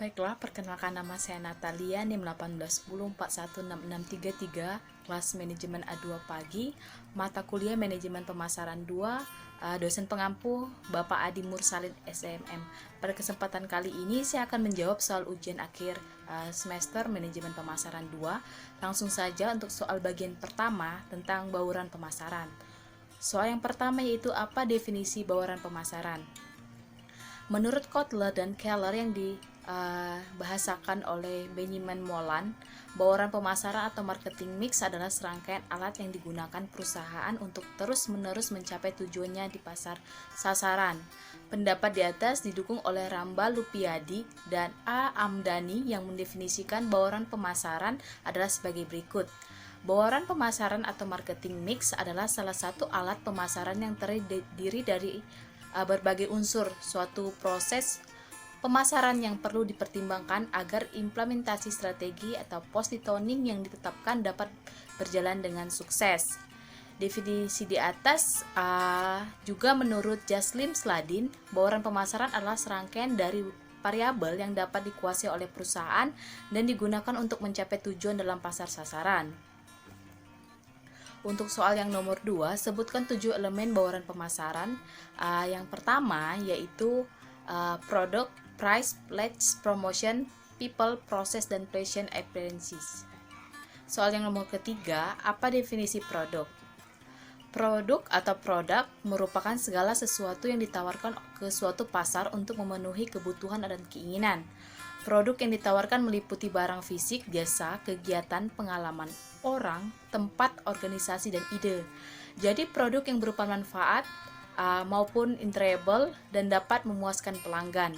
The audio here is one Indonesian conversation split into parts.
Baiklah, perkenalkan nama saya Natalia, NIM 1810416633, kelas manajemen A2 pagi, mata kuliah manajemen pemasaran 2, dosen pengampu Bapak Adi Mursalin SMM. Pada kesempatan kali ini saya akan menjawab soal ujian akhir semester manajemen pemasaran 2. Langsung saja untuk soal bagian pertama tentang bauran pemasaran. Soal yang pertama yaitu apa definisi bauran pemasaran. Menurut Kotler dan Keller yang dibahasakan oleh Benjamin Molan, bauran pemasaran atau marketing mix adalah serangkaian alat yang digunakan perusahaan untuk terus-menerus mencapai tujuannya di pasar sasaran. Pendapat di atas didukung oleh Ramba Lupiadi dan A. Amdani yang mendefinisikan bauran pemasaran adalah sebagai berikut. Bauran pemasaran atau marketing mix adalah salah satu alat pemasaran yang terdiri dari berbagai unsur suatu proses pemasaran yang perlu dipertimbangkan agar implementasi strategi atau positioning yang ditetapkan dapat berjalan dengan sukses. Definisi di atas juga menurut Jaslim Sladin, bauran pemasaran adalah serangkaian dari variabel yang dapat dikuasai oleh perusahaan dan digunakan untuk mencapai tujuan dalam pasar sasaran. Untuk soal yang nomor 2, sebutkan 7 elemen bauran pemasaran. Yang pertama yaitu produk, price, pledge, promotion, people, process, dan patient appearances. Soal yang nomor ketiga, apa definisi produk? Produk atau produk merupakan segala sesuatu yang ditawarkan ke suatu pasar untuk memenuhi kebutuhan dan keinginan. Produk yang ditawarkan meliputi barang fisik, jasa, kegiatan, pengalaman orang, tempat, organisasi, dan ide. Jadi produk yang berupa manfaat maupun intangible dan dapat memuaskan pelanggan.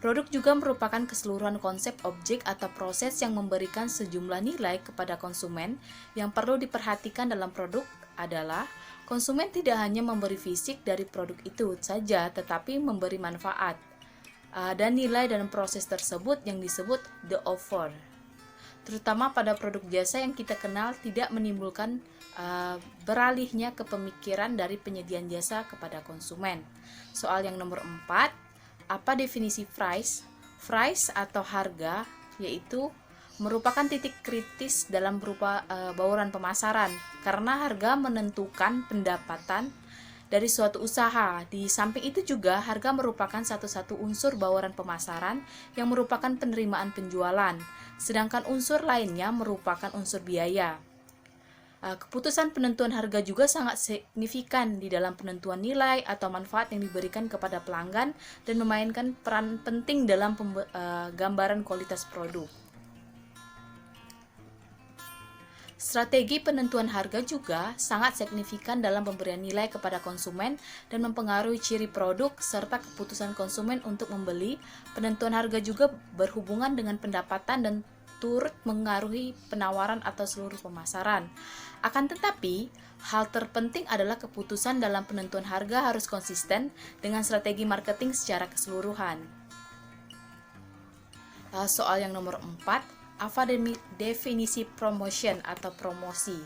Produk juga merupakan keseluruhan konsep objek atau proses yang memberikan sejumlah nilai kepada konsumen. Yang perlu diperhatikan dalam produk adalah konsumen tidak hanya memberi fisik dari produk itu saja, tetapi memberi manfaat dan nilai dan proses tersebut yang disebut the offer. Terutama pada produk jasa yang kita kenal tidak menimbulkan beralihnya kepemikiran dari penyediaan jasa kepada konsumen. Soal yang nomor 4, apa definisi price? Price atau harga yaitu merupakan titik kritis dalam berupa bauran pemasaran karena harga menentukan pendapatan dari suatu usaha. Di samping itu juga harga merupakan satu-satu unsur bauran pemasaran yang merupakan penerimaan penjualan, sedangkan unsur lainnya merupakan unsur biaya. Keputusan penentuan harga juga sangat signifikan di dalam penentuan nilai atau manfaat yang diberikan kepada pelanggan dan memainkan peran penting dalam gambaran kualitas produk. Strategi penentuan harga juga sangat signifikan dalam pemberian nilai kepada konsumen dan mempengaruhi ciri produk serta keputusan konsumen untuk membeli. Penentuan harga juga berhubungan dengan pendapatan dan turut mengaruhi penawaran atau seluruh pemasaran. Akan tetapi, hal terpenting adalah keputusan dalam penentuan harga harus konsisten dengan strategi marketing secara keseluruhan. Soal yang nomor 4, apa definisi promotion atau promosi?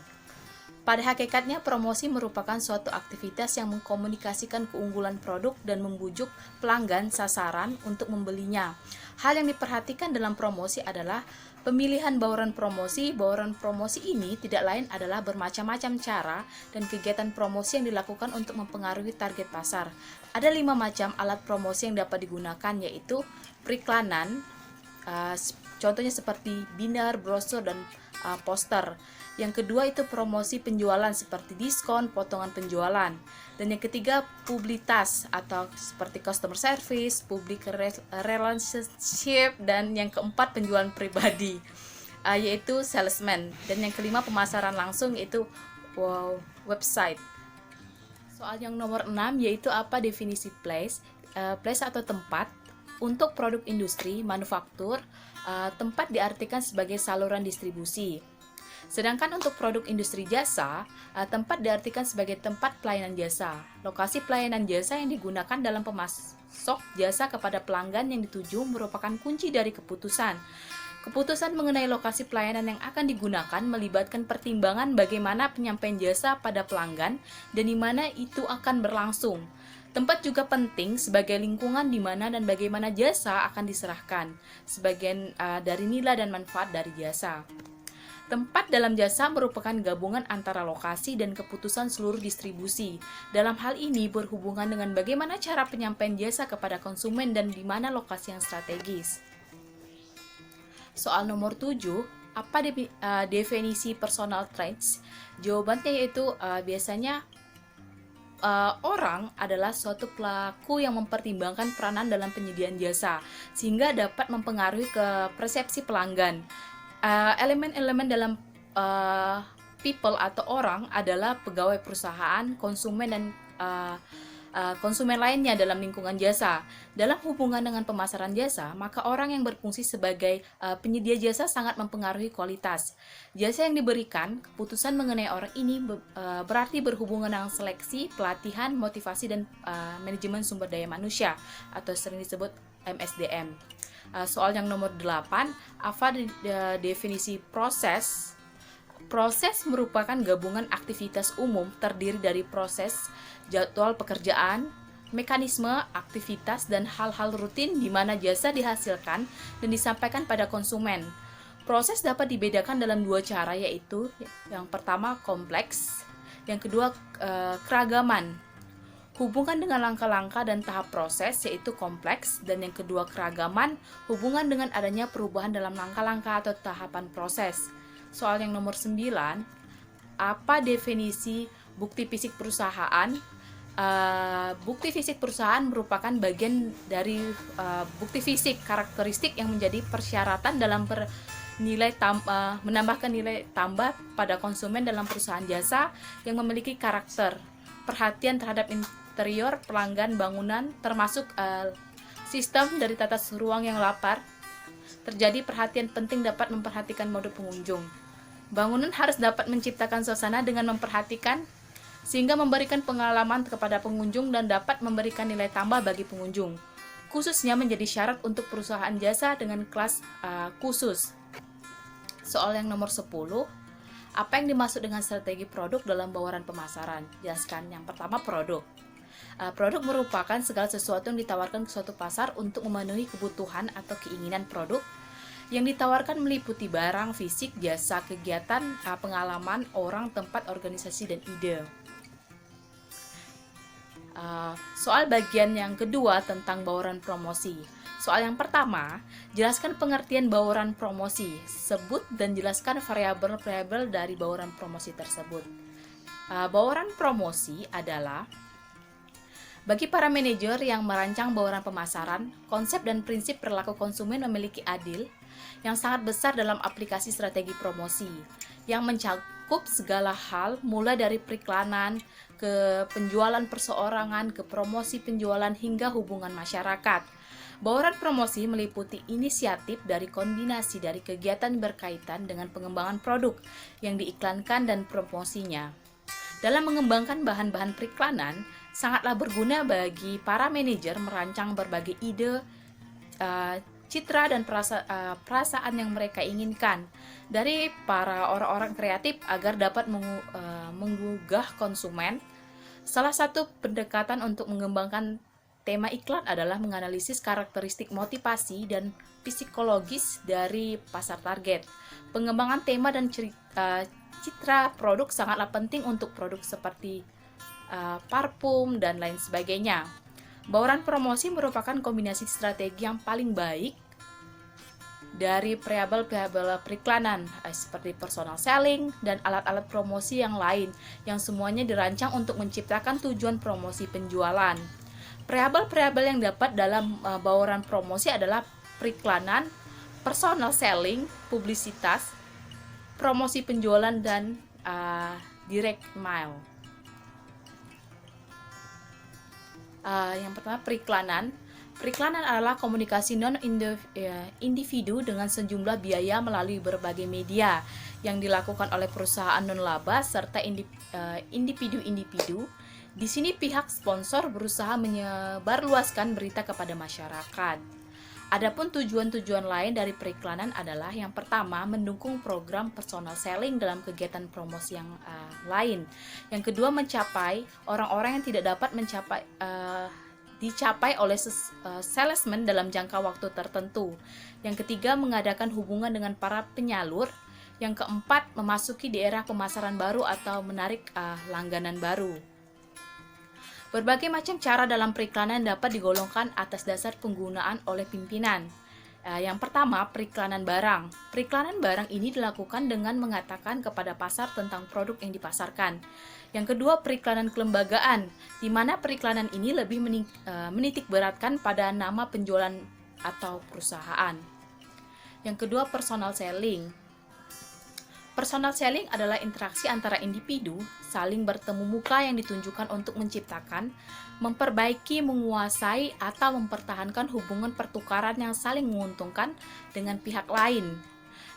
Pada hakikatnya, promosi merupakan suatu aktivitas yang mengkomunikasikan keunggulan produk dan membujuk pelanggan sasaran untuk membelinya. Hal yang diperhatikan dalam promosi adalah pemilihan bauran promosi. Bauran promosi ini tidak lain adalah bermacam-macam cara dan kegiatan promosi yang dilakukan untuk mempengaruhi target pasar. Ada 5 macam alat promosi yang dapat digunakan, yaitu periklanan, contohnya seperti banner, brosur, dan poster. Yang kedua itu promosi penjualan seperti diskon, potongan penjualan. Dan yang ketiga publitas atau seperti customer service, public relationship, dan yang keempat penjualan pribadi yaitu salesman. Dan yang kelima pemasaran langsung yaitu website. Soal yang nomor 6 yaitu apa definisi place? Place atau tempat. Untuk produk industri, manufaktur, tempat diartikan sebagai saluran distribusi. Sedangkan untuk produk industri jasa, tempat diartikan sebagai tempat pelayanan jasa. Lokasi pelayanan jasa yang digunakan dalam pemasok jasa kepada pelanggan yang dituju merupakan kunci dari keputusan. Keputusan mengenai lokasi pelayanan yang akan digunakan melibatkan pertimbangan bagaimana penyampaian jasa pada pelanggan dan di mana itu akan berlangsung. Tempat juga penting sebagai lingkungan di mana dan bagaimana jasa akan diserahkan, sebagian dari nilai dan manfaat dari jasa. Tempat dalam jasa merupakan gabungan antara lokasi dan keputusan seluruh distribusi. Dalam hal ini berhubungan dengan bagaimana cara penyampaian jasa kepada konsumen dan di mana lokasi yang strategis. Soal nomor 7, apa definisi personal traits? Jawabannya yaitu biasanya orang adalah suatu pelaku yang mempertimbangkan peranan dalam penyediaan jasa sehingga dapat mempengaruhi ke persepsi pelanggan. Elemen-elemen dalam people atau orang adalah pegawai perusahaan, konsumen dan konsumen lainnya dalam lingkungan jasa. Dalam hubungan dengan pemasaran jasa, maka orang yang berfungsi sebagai penyedia jasa sangat mempengaruhi kualitas jasa yang diberikan. Keputusan mengenai orang ini berarti berhubungan dengan seleksi, pelatihan, motivasi, dan manajemen sumber daya manusia atau sering disebut MSDM. Soal yang nomor 8, apa definisi proses? Proses merupakan gabungan aktivitas umum terdiri dari proses, jadwal pekerjaan, mekanisme, aktivitas, dan hal-hal rutin di mana jasa dihasilkan dan disampaikan pada konsumen. Proses dapat dibedakan dalam dua cara, yaitu yang pertama kompleks, yang kedua keragaman. Hubungan dengan langkah-langkah dan tahap proses yaitu kompleks, dan yang kedua keragaman, hubungan dengan adanya perubahan dalam langkah-langkah atau tahapan proses. Soal yang nomor 9, apa definisi bukti fisik perusahaan? Bukti fisik perusahaan merupakan bagian dari bukti fisik karakteristik yang menjadi persyaratan dalam menambahkan nilai tambah pada konsumen dalam perusahaan jasa yang memiliki karakter, perhatian terhadap interior, pelanggan, bangunan, termasuk sistem dari tata ruang yang lapar. Terjadi perhatian penting dapat memperhatikan mode pengunjung. Bangunan harus dapat menciptakan suasana dengan memperhatikan sehingga memberikan pengalaman kepada pengunjung dan dapat memberikan nilai tambah bagi pengunjung, khususnya menjadi syarat untuk perusahaan jasa dengan kelas khusus. Soal yang nomor 10, apa yang dimaksud dengan strategi produk dalam bauran pemasaran? Jelaskan. Yang pertama, produk. Produk merupakan segala sesuatu yang ditawarkan ke suatu pasar untuk memenuhi kebutuhan atau keinginan produk yang ditawarkan meliputi barang, fisik, jasa, kegiatan, pengalaman, orang, tempat, organisasi, dan ide. Soal bagian yang kedua tentang bauran promosi. Soal yang pertama, jelaskan pengertian bauran promosi. Sebut dan jelaskan variabel-variabel dari bauran promosi tersebut. Bauran promosi adalah bagi para manajer yang merancang bauran pemasaran, konsep dan prinsip perilaku konsumen memiliki adil yang sangat besar dalam aplikasi strategi promosi yang mencakup segala hal mulai dari periklanan ke penjualan perseorangan ke promosi penjualan hingga hubungan masyarakat. Bauran promosi meliputi inisiatif dari kombinasi dari kegiatan berkaitan dengan pengembangan produk yang diiklankan dan promosinya. Dalam mengembangkan bahan-bahan periklanan, sangatlah berguna bagi para manajer merancang berbagai ide, citra dan perasaan yang mereka inginkan dari para orang-orang kreatif agar dapat menggugah konsumen. Salah satu pendekatan untuk mengembangkan tema iklan adalah menganalisis karakteristik motivasi dan psikologis dari pasar target. Pengembangan tema dan citra produk sangatlah penting untuk produk seperti parfum dan lain sebagainya. Bauran promosi merupakan kombinasi strategi yang paling baik dari variabel-variabel periklanan seperti personal selling dan alat-alat promosi yang lain yang semuanya dirancang untuk menciptakan tujuan promosi penjualan. Variabel-variabel yang dapat dalam bauran promosi adalah periklanan, personal selling, publisitas, promosi penjualan, dan direct mail. Yang pertama, periklanan. Periklanan adalah komunikasi non-individu dengan sejumlah biaya melalui berbagai media yang dilakukan oleh perusahaan non-laba serta individu-individu. Di sini pihak sponsor berusaha menyebarluaskan berita kepada masyarakat. Adapun tujuan-tujuan lain dari periklanan adalah yang pertama, mendukung program personal selling dalam kegiatan promosi yang lain. Yang kedua, mencapai orang-orang yang tidak dapat dicapai oleh salesman dalam jangka waktu tertentu. Yang ketiga, mengadakan hubungan dengan para penyalur. Yang keempat, memasuki daerah pemasaran baru atau menarik langganan baru. Berbagai macam cara dalam periklanan dapat digolongkan atas dasar penggunaan oleh pimpinan. Yang pertama, periklanan barang. Periklanan barang ini dilakukan dengan mengatakan kepada pasar tentang produk yang dipasarkan. Yang kedua, periklanan kelembagaan, di mana periklanan ini lebih menitik beratkan pada nama penjualan atau perusahaan. Yang kedua, personal selling. Personal selling adalah interaksi antara individu saling bertemu muka yang ditunjukkan untuk menciptakan, memperbaiki, menguasai, atau mempertahankan hubungan pertukaran yang saling menguntungkan dengan pihak lain.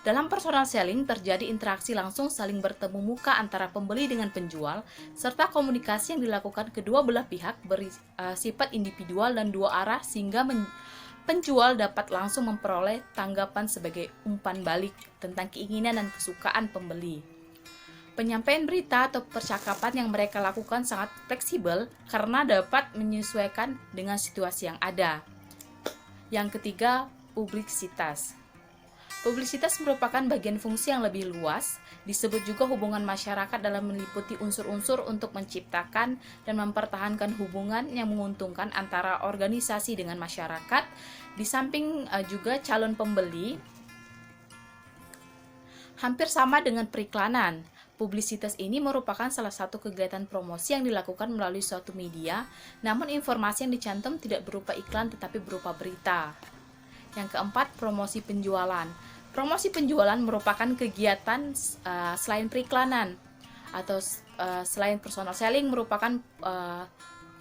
Dalam personal selling terjadi interaksi langsung saling bertemu muka antara pembeli dengan penjual, serta komunikasi yang dilakukan kedua belah pihak bersifat individual dan dua arah sehingga penjual dapat langsung memperoleh tanggapan sebagai umpan balik tentang keinginan dan kesukaan pembeli. Penyampaian berita atau percakapan yang mereka lakukan sangat fleksibel karena dapat menyesuaikan dengan situasi yang ada. Yang ketiga, publisitas. Publisitas merupakan bagian fungsi yang lebih luas, disebut juga hubungan masyarakat dalam meliputi unsur-unsur untuk menciptakan dan mempertahankan hubungan yang menguntungkan antara organisasi dengan masyarakat, di samping juga calon pembeli. Hampir sama dengan periklanan, publisitas ini merupakan salah satu kegiatan promosi yang dilakukan melalui suatu media, namun informasi yang dicantum tidak berupa iklan tetapi berupa berita. Yang keempat, promosi penjualan. Promosi penjualan merupakan kegiatan selain periklanan atau selain personal selling merupakan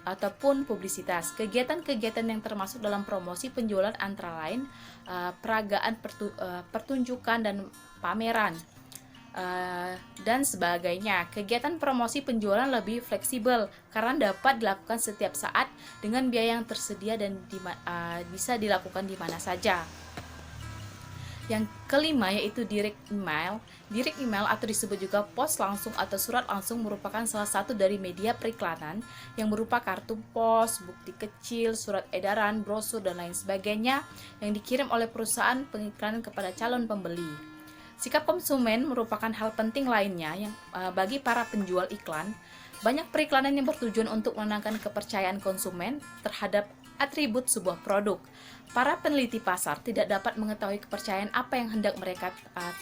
ataupun publisitas. Kegiatan-kegiatan yang termasuk dalam promosi penjualan antara lain peragaan, pertunjukan dan pameran dan sebagainya. Kegiatan promosi penjualan lebih fleksibel karena dapat dilakukan setiap saat dengan biaya yang tersedia dan bisa dilakukan di mana saja. Yang kelima yaitu direct email. Direct email atau disebut juga pos langsung atau surat langsung merupakan salah satu dari media periklanan yang berupa kartu pos, bukti kecil, surat edaran, brosur dan lain sebagainya yang dikirim oleh perusahaan pengiklanan kepada calon pembeli. Sikap konsumen merupakan hal penting lainnya yang bagi para penjual iklan. Banyak periklanan yang bertujuan untuk menangkan kepercayaan konsumen terhadap atribut sebuah produk. Para peneliti pasar tidak dapat mengetahui kepercayaan apa yang hendak mereka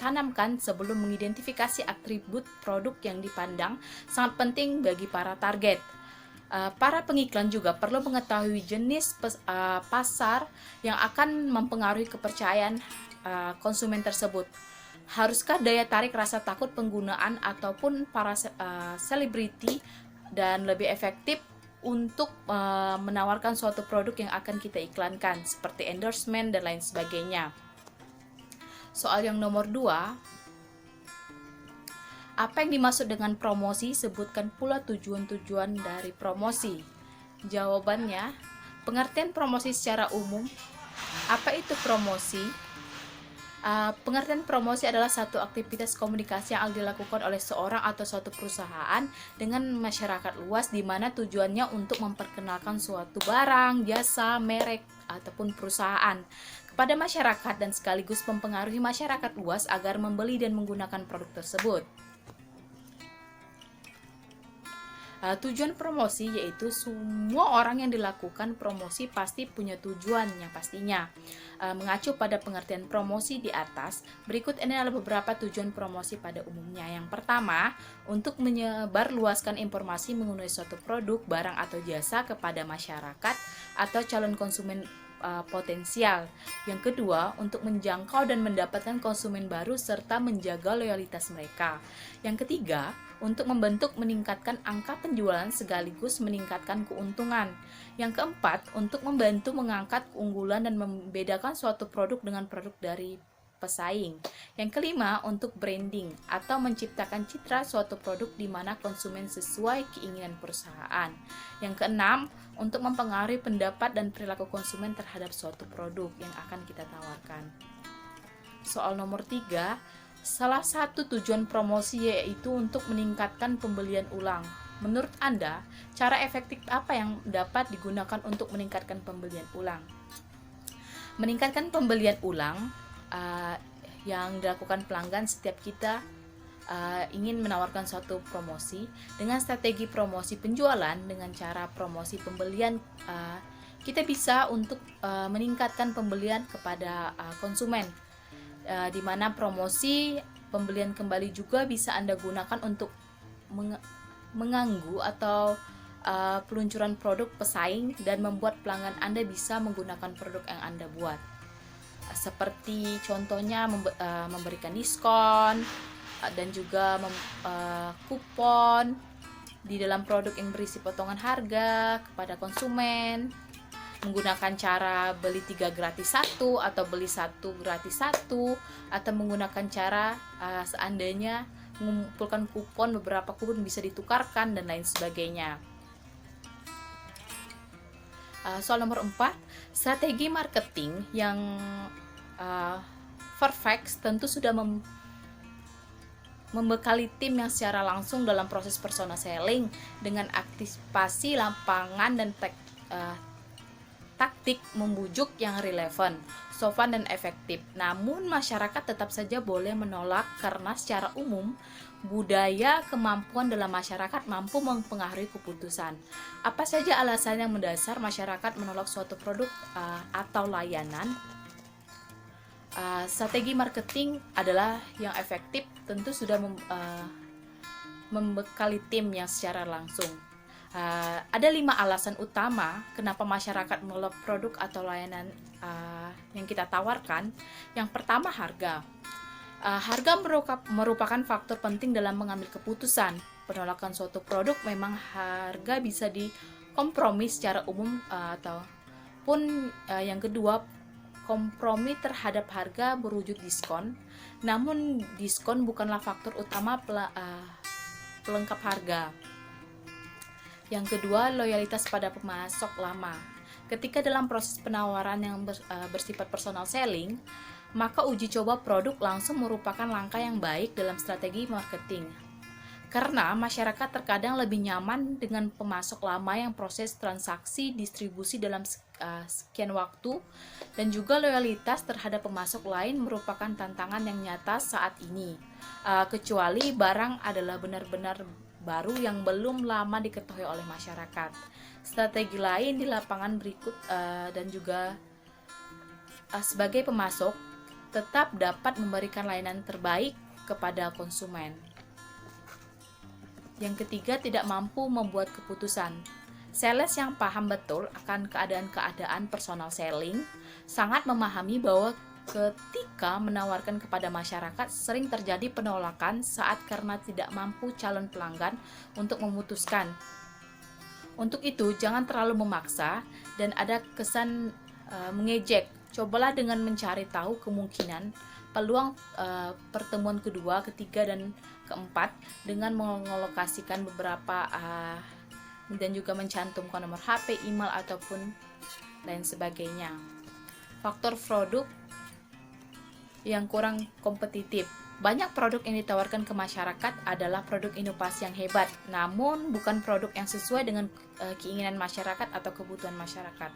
tanamkan sebelum mengidentifikasi atribut produk yang dipandang sangat penting bagi para target. Para pengiklan juga perlu mengetahui jenis pasar yang akan mempengaruhi kepercayaan konsumen tersebut. Haruskah daya tarik rasa takut penggunaan ataupun para selebriti dan lebih efektif untuk menawarkan suatu produk yang akan kita iklankan seperti endorsement dan lain sebagainya. Soal yang nomor 2, apa yang dimaksud dengan promosi? Sebutkan pula tujuan-tujuan dari promosi. Jawabannya, pengertian promosi secara umum. Apa itu promosi? Pengertian promosi adalah satu aktivitas komunikasi yang dilakukan oleh seorang atau suatu perusahaan dengan masyarakat luas di mana tujuannya untuk memperkenalkan suatu barang, jasa, merek, ataupun perusahaan kepada masyarakat dan sekaligus mempengaruhi masyarakat luas agar membeli dan menggunakan produk tersebut. Tujuan promosi yaitu semua orang yang dilakukan promosi pasti punya tujuan yang pastinya. Mengacu pada pengertian promosi di atas, berikut ini adalah beberapa tujuan promosi pada umumnya. Yang pertama, untuk menyebarluaskan informasi mengenai suatu produk, barang atau jasa kepada masyarakat atau calon konsumen potensial. Yang kedua, untuk menjangkau dan mendapatkan konsumen baru serta menjaga loyalitas mereka. Yang ketiga, untuk membentuk meningkatkan angka penjualan sekaligus meningkatkan keuntungan. Yang keempat, untuk membantu mengangkat keunggulan dan membedakan suatu produk dengan produk dari pesaing. Yang kelima, untuk branding atau menciptakan citra suatu produk di mana konsumen sesuai keinginan perusahaan. Yang keenam, untuk mempengaruhi pendapat dan perilaku konsumen terhadap suatu produk yang akan kita tawarkan. Soal nomor 3, salah satu tujuan promosi yaitu untuk meningkatkan pembelian ulang. Menurut Anda, cara efektif apa yang dapat digunakan untuk meningkatkan pembelian ulang? Meningkatkan pembelian ulang yang dilakukan pelanggan setiap kita ingin menawarkan suatu promosi dengan strategi promosi penjualan dengan cara promosi pembelian, kita bisa untuk meningkatkan pembelian kepada konsumen, di mana promosi pembelian kembali juga bisa Anda gunakan untuk mengganggu atau peluncuran produk pesaing dan membuat pelanggan Anda bisa menggunakan produk yang Anda buat, seperti contohnya memberikan diskon dan juga kupon di dalam produk yang berisi potongan harga kepada konsumen, menggunakan cara beli 3 gratis 1 atau beli 1 gratis 1, atau menggunakan cara seandainya mengumpulkan kupon, beberapa kupon bisa ditukarkan dan lain sebagainya. Soal nomor 4, strategi marketing yang perfect tentu sudah membekali tim yang secara langsung dalam proses personal selling dengan aktivasi lapangan dan taktik membujuk yang relevan, sopan dan efektif. Namun masyarakat tetap saja boleh menolak karena secara umum budaya kemampuan dalam masyarakat mampu mempengaruhi keputusan. Apa saja alasan yang mendasar masyarakat menolak suatu produk atau layanan? Strategi marketing adalah yang efektif tentu sudah membekali tim yang secara langsung. Ada 5 alasan utama kenapa masyarakat menolak produk atau layanan yang kita tawarkan. Yang pertama, harga. Harga merupakan faktor penting dalam mengambil keputusan. Penolakan suatu produk memang harga bisa dikompromi secara umum, ataupun yang kedua, kompromi terhadap harga berwujud diskon. Namun diskon bukanlah faktor utama pelengkap harga. Yang kedua, loyalitas pada pemasok lama. Ketika dalam proses penawaran yang bersifat personal selling, maka uji coba produk langsung merupakan langkah yang baik dalam strategi marketing. Karena masyarakat terkadang lebih nyaman dengan pemasok lama yang proses transaksi distribusi dalam sekian waktu, dan juga loyalitas terhadap pemasok lain merupakan tantangan yang nyata saat ini, kecuali barang adalah benar-benar baru yang belum lama diketahui oleh masyarakat. Strategi lain di lapangan berikut dan juga sebagai pemasok tetap dapat memberikan layanan terbaik kepada konsumen. Yang ketiga, tidak mampu membuat keputusan. Sales yang paham betul akan keadaan-keadaan personal selling sangat memahami bahwa ketika menawarkan kepada masyarakat sering terjadi penolakan saat karena tidak mampu calon pelanggan untuk memutuskan. Untuk itu, jangan terlalu memaksa dan ada kesan mengejek. Cobalah dengan mencari tahu kemungkinan peluang pertemuan kedua, ketiga, dan keempat dengan mengalokasikan beberapa dan juga mencantumkan nomor HP, email, ataupun lain sebagainya. Faktor produk yang kurang kompetitif. Banyak produk yang ditawarkan ke masyarakat adalah produk inovasi yang hebat, namun bukan produk yang sesuai dengan keinginan masyarakat atau kebutuhan masyarakat.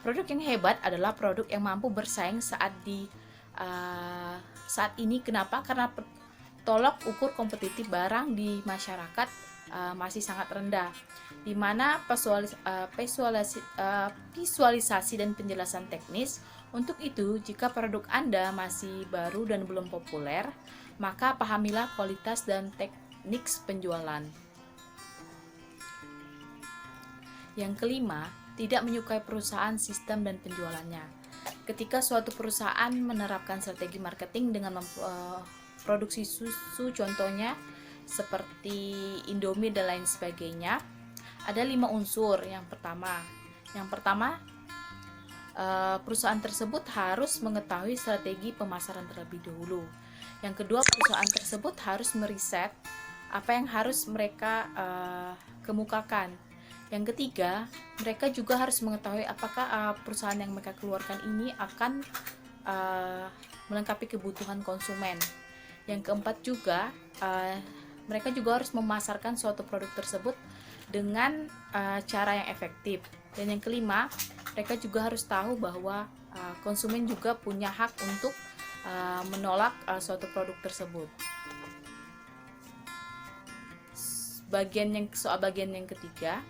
Produk yang hebat adalah produk yang mampu bersaing saat ini. Kenapa? Karena tolok ukur kompetitif barang di masyarakat masih sangat rendah, di mana visualisasi dan penjelasan teknis. Untuk itu, jika produk Anda masih baru dan belum populer, maka pahamilah kualitas dan teknik penjualan. Yang kelima, tidak menyukai perusahaan, sistem, dan penjualannya. Ketika suatu perusahaan menerapkan strategi marketing dengan memproduksi susu, contohnya seperti Indomie dan lain sebagainya, ada 5 unsur. Yang pertama, perusahaan tersebut harus mengetahui strategi pemasaran terlebih dahulu. Yang kedua, perusahaan tersebut harus meriset apa yang harus mereka kemukakan. Yang ketiga, mereka juga harus mengetahui apakah perusahaan yang mereka keluarkan ini akan melengkapi kebutuhan konsumen. Yang keempat juga, mereka juga harus memasarkan suatu produk tersebut dengan cara yang efektif. Dan yang kelima, mereka juga harus tahu bahwa konsumen juga punya hak untuk menolak suatu produk tersebut. Soal bagian yang ketiga,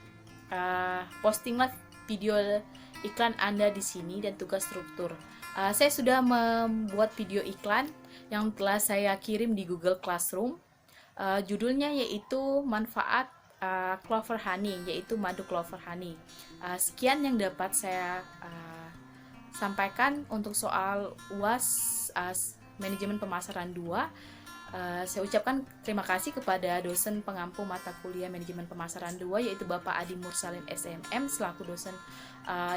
postinglah video iklan Anda di sini dan tugas struktur. Saya sudah membuat video iklan yang telah saya kirim di Google Classroom. Judulnya yaitu manfaat Clover Honey, yaitu madu Clover Honey. Sekian yang dapat saya sampaikan untuk soal UAS Manajemen Pemasaran 2. Saya ucapkan terima kasih kepada dosen pengampu mata kuliah Manajemen Pemasaran 2, yaitu Bapak Adi Mursalin SMM selaku dosen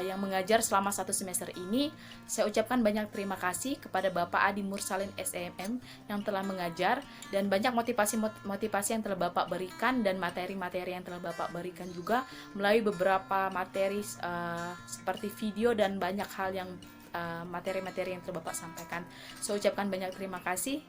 yang mengajar selama 1 semester ini. Saya ucapkan banyak terima kasih kepada Bapak Adi Mursalin SMM yang telah mengajar, dan banyak motivasi yang telah Bapak berikan dan materi-materi yang telah Bapak berikan juga melalui beberapa materi seperti video dan banyak hal yang materi-materi yang telah Bapak sampaikan. Saya ucapkan banyak terima kasih.